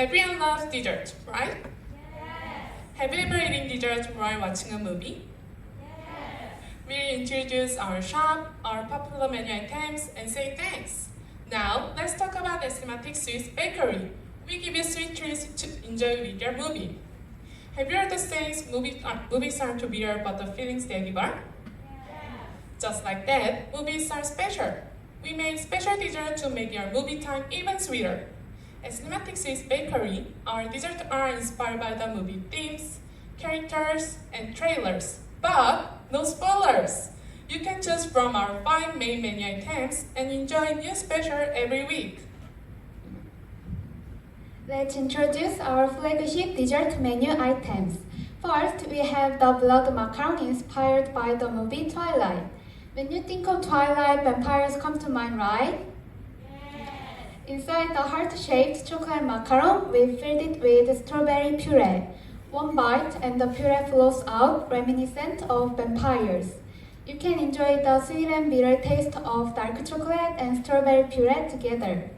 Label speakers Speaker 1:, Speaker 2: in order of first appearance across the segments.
Speaker 1: Everyone loves dessert, right? Have you ever eaten dessert while watching a movie? We'll introduce our shop, our popular menu items, and say thanks. Now, let's talk about the Cinematic Swiss Bakery. We give you sweet treats to enjoy with your movie. Have you heard the saying, movies aren't to beer, but the feelings they give are? Just like that, movies are special. We made special dessert to make your movie time even sweeter. At Cinematic Swiss Bakery, our desserts are inspired by the movie themes, characters, and trailers. But no spoilers! You can choose from our 5 main menu items and enjoy new special every week.
Speaker 2: Let's introduce our flagship dessert menu items. First, we have the blood macaron inspired by the movie Twilight. When you think of Twilight, vampires come to mind, right? Inside the heart-shaped chocolate macaron, we filled it with strawberry puree. One bite and the puree flows out, reminiscent of vampires. You can enjoy the sweet and bitter taste of dark chocolate and strawberry puree together.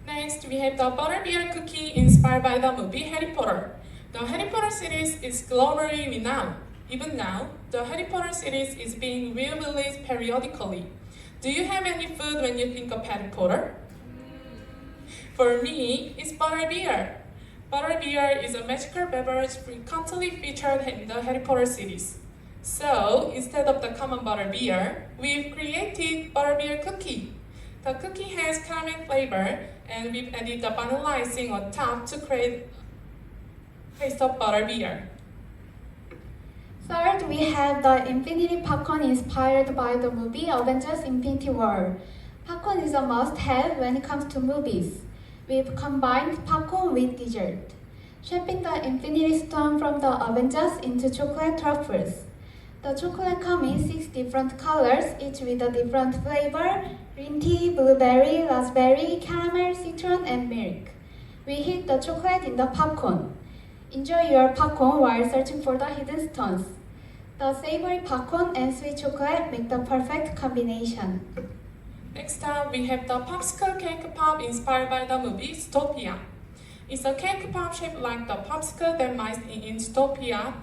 Speaker 1: Next, we have the butterbeer cookie inspired by the movie Harry Potter. The Harry Potter series is globally renowned. Even now, the Harry Potter series is being re-released periodically. Do you have any food when you think of Harry Potter? For me, it's butterbeer. Butterbeer is a magical beverage frequently featured in the Harry Potter series. So, instead of the common butterbeer, we've created butterbeer cookie. The cookie has caramel flavor, and we've added the vanilla icing on top to create taste of butterbeer.
Speaker 2: Third, we have the Infinity Popcorn inspired by the movie Avengers Infinity War. Popcorn is a must-have when it comes to movies. We've combined popcorn with dessert, shaping the Infinity Stone from the Avengers into chocolate truffles. The chocolate comes in 6 different colors, each with a different flavor: green tea, blueberry, raspberry, caramel, citron, and milk. We heat the chocolate in the popcorn. Enjoy your popcorn while searching for the hidden stones. The savory popcorn and sweet chocolate make the perfect combination.
Speaker 1: Next up, we have the popsicle cake pop inspired by the movie Zootopia. It's a cake pop shaped like the popsicle that mice in Zootopia.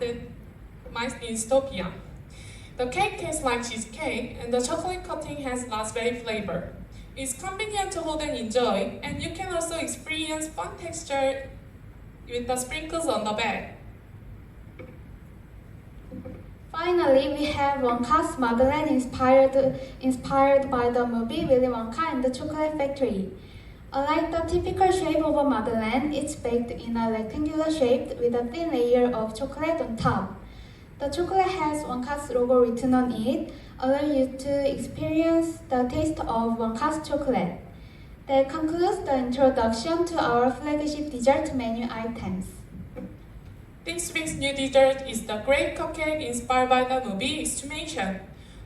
Speaker 1: The cake tastes like cheesecake, and the chocolate coating has raspberry flavor. It's convenient to hold and enjoy, and you can also experience fun texture with the sprinkles on the bag.
Speaker 2: Finally, we have Wonka's Madeleine inspired by the movie Willy Wonka and the Chocolate Factory. Unlike the typical shape of a Madeleine, it's baked in a rectangular shape with a thin layer of chocolate on top. The chocolate has Wonka's logo written on it, allowing you to experience the taste of Wonka's chocolate. That concludes the introduction to our flagship dessert menu items.
Speaker 1: This week's new dessert is the grape cupcake inspired by the movie Estimation.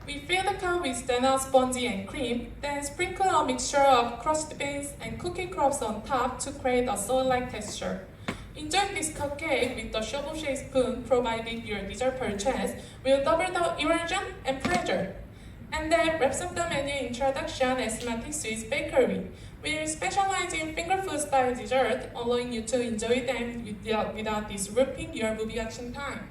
Speaker 1: We fill the cup with steno spongy and cream, then sprinkle a mixture of crushed beans and cookie crumbs on top to create a soy-like texture. Enjoy this cupcake with the shovel-shaped spoon provided your dessert purchase will double the immersion and pleasure. And that wraps up the menu introduction at Cinematic Swiss Bakery. We specialize in finger food style dessert, allowing you to enjoy them without disrupting your movie watching time.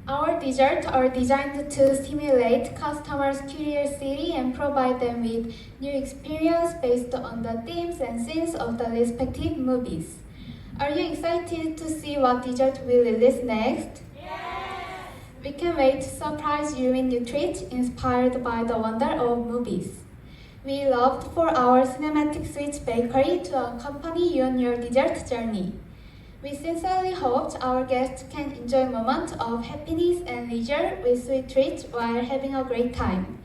Speaker 2: Our desserts are designed to stimulate customers' curiosity and provide them with new experience based on the themes and scenes of the respective movies. Are you excited to see what dessert will release next? We can't wait to surprise you with new treats inspired by the wonder of movies. We loved for our Cinematic Swiss Bakery to accompany you on your dessert journey. We sincerely hope our guests can enjoy moments of happiness and leisure with sweet treats while having a great time.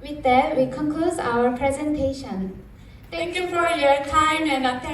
Speaker 2: With that, we conclude our presentation.
Speaker 1: Thank you for your time and attention.